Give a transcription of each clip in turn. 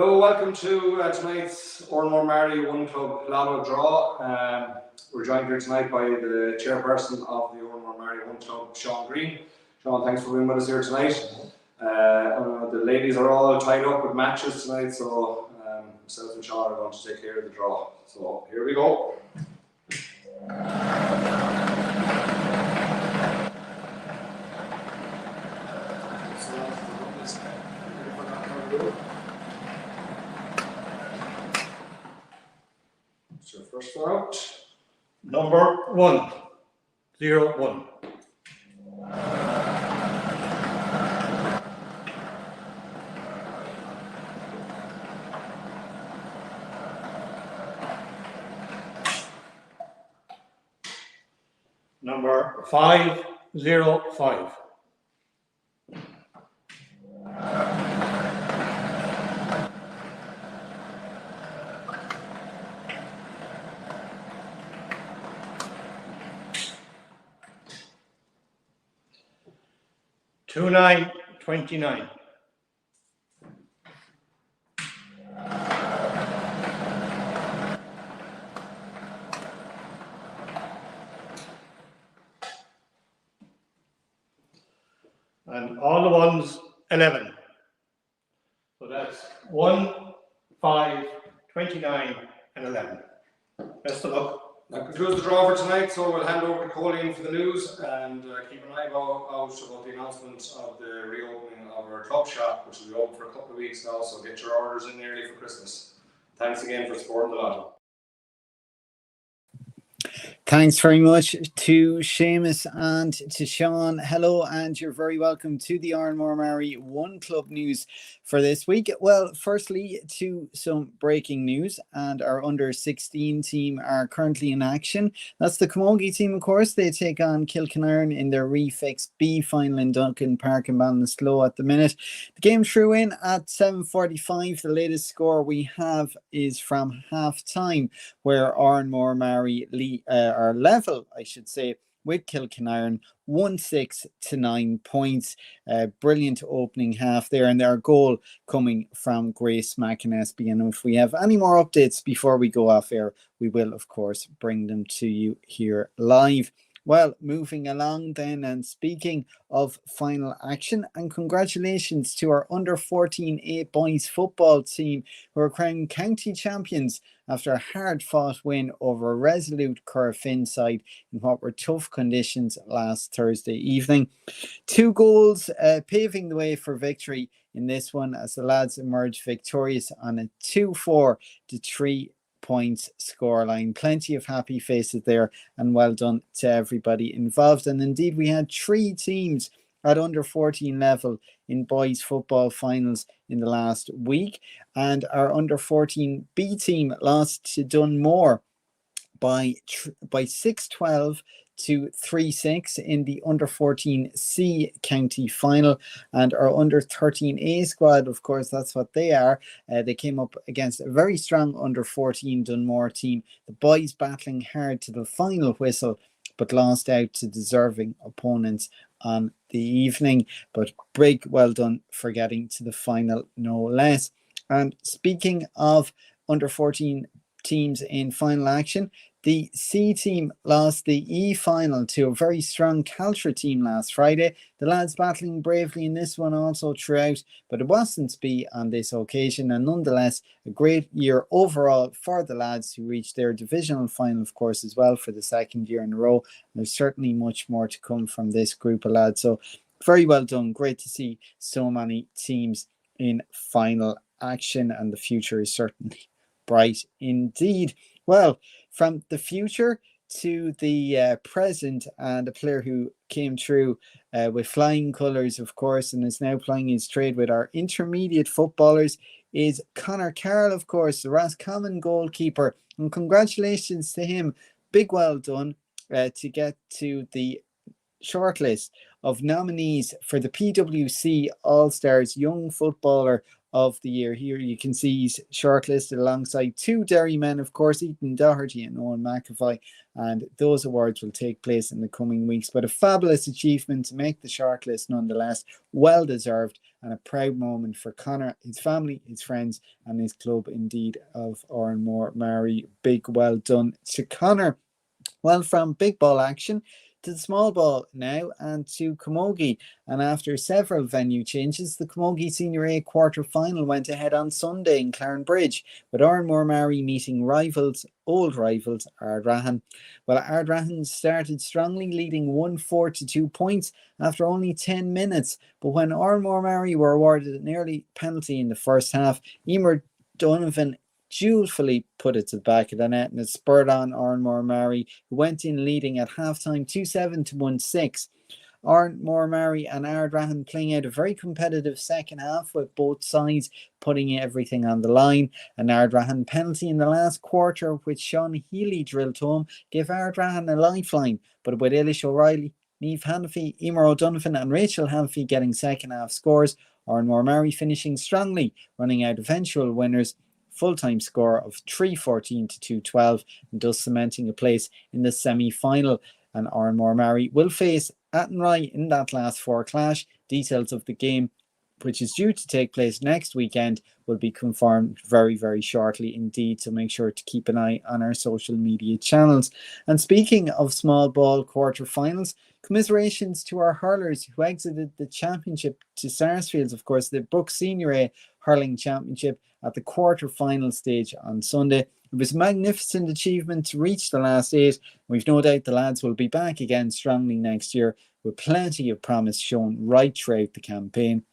Hello, welcome to tonight's Oranmore-Maree One Club Lotto draw. We're joined here tonight by the chairperson of the Oranmore-Maree One Club, Greene. Sean, thanks for being with us here tonight. The ladies are all tied up with matches tonight, so myself and Sean are going to take care of the draw. So here we go. So first one out. Number 101. Number 505. Two 929. And all the ones 11. So that's 1, 5, 29, and 11. Best of luck. That concludes the draw for tonight, so we'll hand over to Colleen for the news and keep an eye out about the announcement of the reopening of our club shop, which will be open for a couple of weeks now, so get your orders in early for Christmas. Thanks again for supporting the Lotto. Thanks very much to Seamus and to Sean. Hello, and you're very welcome to the Oranmore-Maree One Club news for this week. Well, firstly, to some breaking news, and our under-16 team are currently in action. That's the Camogie team, of course. They take on Kilmacud in their Refix B final in Duncan Park in Ballinasloe at the minute. The game threw in at 7:45. The latest score we have is from half-time, where Oranmore-Maree are level, I should say, with Kilmacud, 1-6 to 9 points. Brilliant opening half there, and their goal coming from Grace McInnesby. And if we have any more updates before we go off air, we will, of course, bring them to you here live. Well, moving along then, and speaking of final action, and congratulations to our under-14 A boys football team, who are crowned county champions after a hard-fought win over a resolute Corofin side in what were tough conditions last Thursday evening. 2 goals paving the way for victory in this one, as the lads emerged victorious on a 2-4 to 3 points scoreline. Plenty of happy faces there, and well done to everybody involved. And indeed, we had 3 teams at under 14 level in boys football finals in the last week, and our under 14 B team lost to Dunmore by 6-12 to 3-6 in the under 14 C County Final. And our under 13 A squad, of course, that's what they are. They came up against a very strong under 14 Dunmore team. The boys battling hard to the final whistle, but lost out to deserving opponents on the evening. But big well done for getting to the final, no less. And speaking of under 14 teams in final action, the C team lost the E final to a very strong Caltra team last Friday. The lads battling bravely in this one also throughout, but it wasn't to be on this occasion. And nonetheless, a great year overall for the lads, who reached their divisional final, of course, as well for the second year in a row. There's certainly much more to come from this group of lads. So very well done. Great to see so many teams in final action, and the future is certainly bright indeed. Well, from the future to the present, and a player who came through with flying colours, of course, and is now playing his trade with our intermediate footballers, is Conor Carroll, of course, the Roscommon goalkeeper. And congratulations to him. Big well done to get to the shortlist of nominees for the PwC All-Stars Young Footballer of the Year. Here you can see he's shortlisted alongside 2 Derry men, of course, Ethan Doherty and Owen McAvoy, and those awards will take place in the coming weeks. But a fabulous achievement to make the shortlist nonetheless, well deserved, and a proud moment for Conor, his family, his friends, and his club indeed of Oranmore-Maree. Big well done to Conor. Well, from big ball action to the small ball now and to Camogie. And after several venue changes, the Camogie Senior A quarter final went ahead on Sunday in Clarenbridge, with Oranmore-Maree meeting old rivals Ardrahan. Well, Ardrahan started strongly, leading 1-4 to 2 points after only 10 minutes. But when Oranmore-Maree were awarded an early penalty in the first half, Emer Donovan dutifully put it to the back of the net, and it spurred on Oranmore-Maree, who went in leading at half-time 2-7 to 1-6. Oranmore-Maree and Ardrahan playing out a very competitive second half, with both sides putting everything on the line. An Ardrahan penalty in the last quarter, which Sean Healy drilled home, gave Ardrahan a lifeline, but with Eilish O'Reilly, Niamh Hanafy, Emer O'Donovan and Rachel Hanafy getting second half scores, Oranmore-Maree finishing strongly, running out eventual winners, full-time score of 3-14 to 2-12, and thus cementing a place in the semi-final. And Oranmore-Maree will face Athenry in that last four clash. Details of the game, which is due to take place next weekend, will be confirmed very, very shortly indeed, so make sure to keep an eye on our social media channels. And speaking of small ball quarterfinals, commiserations to our hurlers who exited the championship to Sarsfields, of course, the Brooks Senior A Hurling Championship at the quarter-final stage on Sunday. It was a magnificent achievement to reach the last eight. We've no doubt the lads will be back again strongly next year, with plenty of promise shown right throughout the campaign.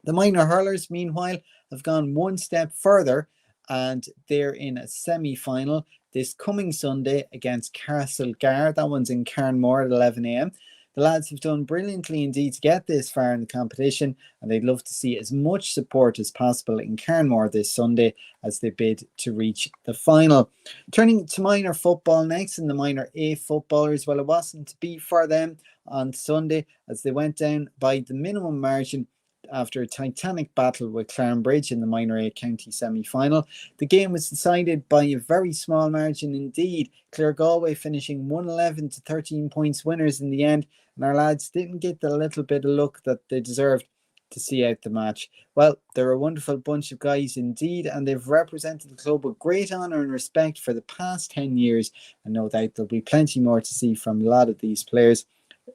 The minor hurlers, meanwhile, have gone one step further, and they're in a semi-final this coming Sunday against Castlegar. That one's in Carnmore at 11 a.m. The lads have done brilliantly indeed to get this far in the competition, and they'd love to see as much support as possible in Carnmore this Sunday as they bid to reach the final. Turning to minor football next, and the minor A footballers, well, it wasn't to be for them on Sunday as they went down by the minimum margin after a titanic battle with Clarenbridge in the minor A county semi-final. The game was decided by a very small margin indeed, Clare Galway finishing 111 to 13 points winners in the end, and our lads didn't get the little bit of luck that they deserved to see out the match. Well, they're a wonderful bunch of guys indeed, and they've represented the club with great honour and respect for the past 10 years, and no doubt there'll be plenty more to see from a lot of these players.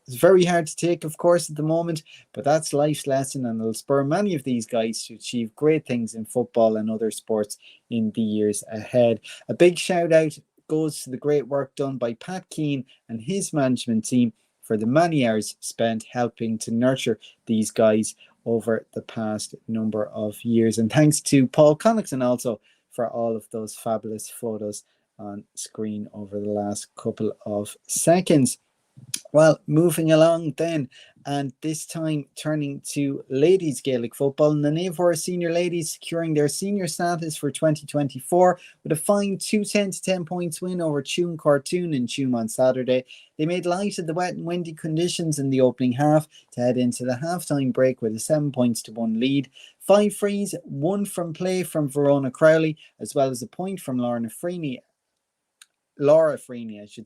It's very hard to take, of course, at the moment, but that's life's lesson, and it'll spur many of these guys to achieve great things in football and other sports in the years ahead. A big shout out goes to the great work done by Pat Keane and his management team for the many hours spent helping to nurture these guys over the past number of years. And thanks to Paul Connaughton also for all of those fabulous photos on screen over the last couple of seconds. Well, moving along then, and this time turning to ladies Gaelic football, and the Naomh Mhuire Senior Ladies securing their senior status for 2024 with a fine 2-10 to 10 points win over Tuam Cortoon in Tuam on Saturday. They made light of the wet and windy conditions in the opening half to head into the half-time break with a 7 points to 1 lead. 5 frees, 1 from play from Verona Crowley, as well as a point from Laura Freeney,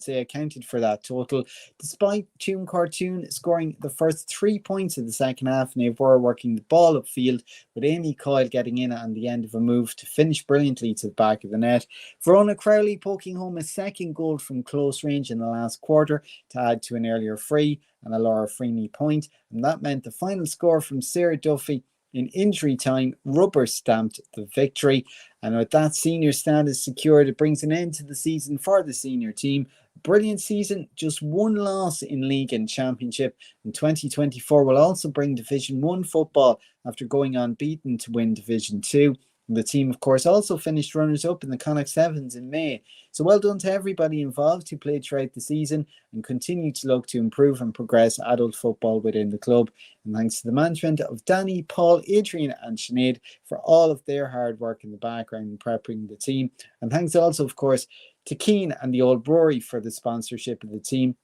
accounted for that total. Despite Tuam Cortoon scoring the first 3 points of the second half, they were working the ball upfield, with Amy Coyle getting in on the end of a move to finish brilliantly to the back of the net. Verona Crowley poking home a second goal from close range in the last quarter to add to an earlier free and a Laura Freeney point, and that meant the final score from Sarah Duffy in injury time rubber stamped the victory. And with that senior status secured, it brings an end to the season for the senior team. Brilliant season, just 1 loss in league and championship. And 2024 will also bring Division 1 football after going unbeaten to win Division 2. And the team, of course, also finished runners-up in the Connacht Sevens in May. So well done to everybody involved who played throughout the season and continue to look to improve and progress adult football within the club. And thanks to the management of Danny, Paul, Adrian and Sinead for all of their hard work in the background in preparing the team. And thanks also, of course, to Keane and the Old Brewery for the sponsorship of the team.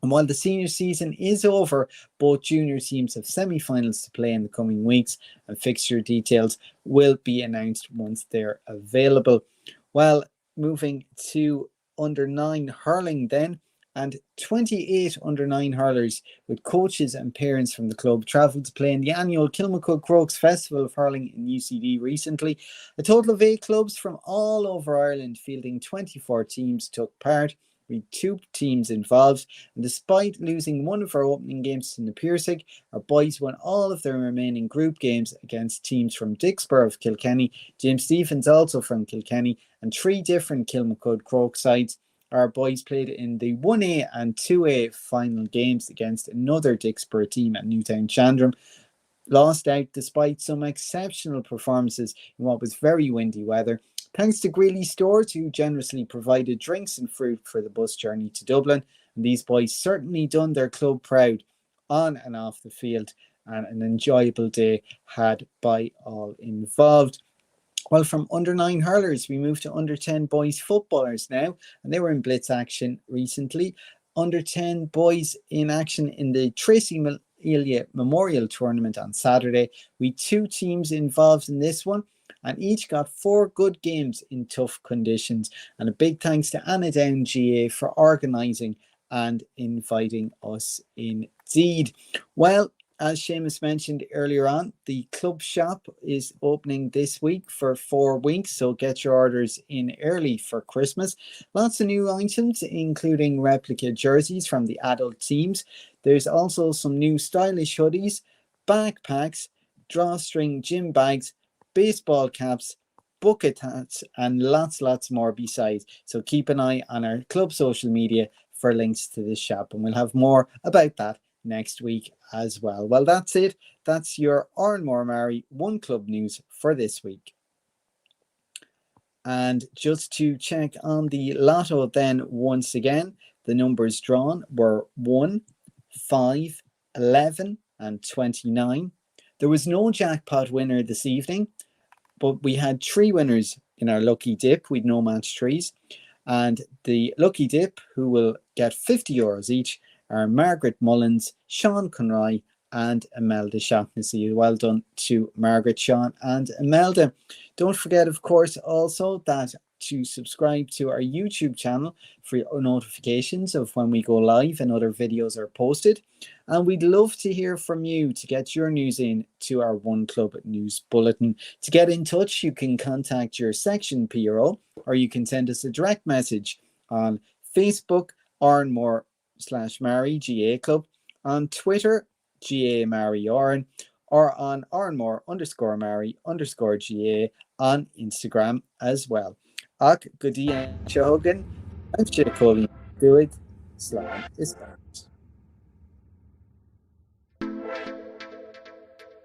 And while the senior season is over, both junior teams have semi-finals to play in the coming weeks, and fixture details will be announced once they're available. Well, moving to under 9 hurling then, and 28 under-9 hurlers with coaches and parents from the club travelled to play in the annual Kilmacud Crokes Festival of Hurling in UCD recently. A total of 8 clubs from all over Ireland, fielding 24 teams, took part, with 2 teams involved, and despite losing one of our opening games to Naomh, our boys won all of their remaining group games against teams from Dixborough of Kilkenny, James Stephens also from Kilkenny, and 3 different Kilmacud Crokes sides. Our boys played in the 1A and 2A final games against another Dixborough team at Newtown Chandram, lost out despite some exceptional performances in what was very windy weather. Thanks to Greeley Stores, who generously provided drinks and fruit for the bus journey to Dublin. And these boys certainly done their club proud on and off the field, and an enjoyable day had by all involved. Well, from under-9 hurlers, we moved to under-10 boys footballers now, and they were in blitz action recently. Under-10 boys in action in the Tracy Elia Memorial Tournament on Saturday, with 2 teams involved in this one, and each got 4 good games in tough conditions. And a big thanks to Naomh GAA for organising and inviting us indeed. Well, as Seamus mentioned earlier on, the club shop is opening this week for 4 weeks, so get your orders in early for Christmas. Lots of new items, including replica jerseys from the adult teams. There's also some new stylish hoodies, backpacks, drawstring gym bags, baseball caps, bucket hats, and lots more besides. So keep an eye on our club social media for links to this shop, and we'll have more about that next week as well. Well, that's it. That's your Oranmore-Maree One Club news for this week. And just to check on the Lotto then once again, the numbers drawn were 1, 5, 11 and 29. There was no jackpot winner this evening, but we had 3 winners in our lucky dip with no match trees. And the lucky dip, who will get €50 each, are Margaret Mullins, Sean Conroy and Imelda Shaughnessy. Well done to Margaret, Sean and Imelda. Don't forget, of course, also that to subscribe to our YouTube channel for notifications of when we go live and other videos are posted. And we'd love to hear from you to get your news in to our One Club News Bulletin. To get in touch, you can contact your section PRO, or you can send us a direct message on Facebook, Oranmore-Maree GAA Club, on Twitter, GAA Maree Oran, or on Oranmore_Maree_GAA on Instagram as well. Ach, goodie and Shahogan, and Shakoli, do it, Slán is back.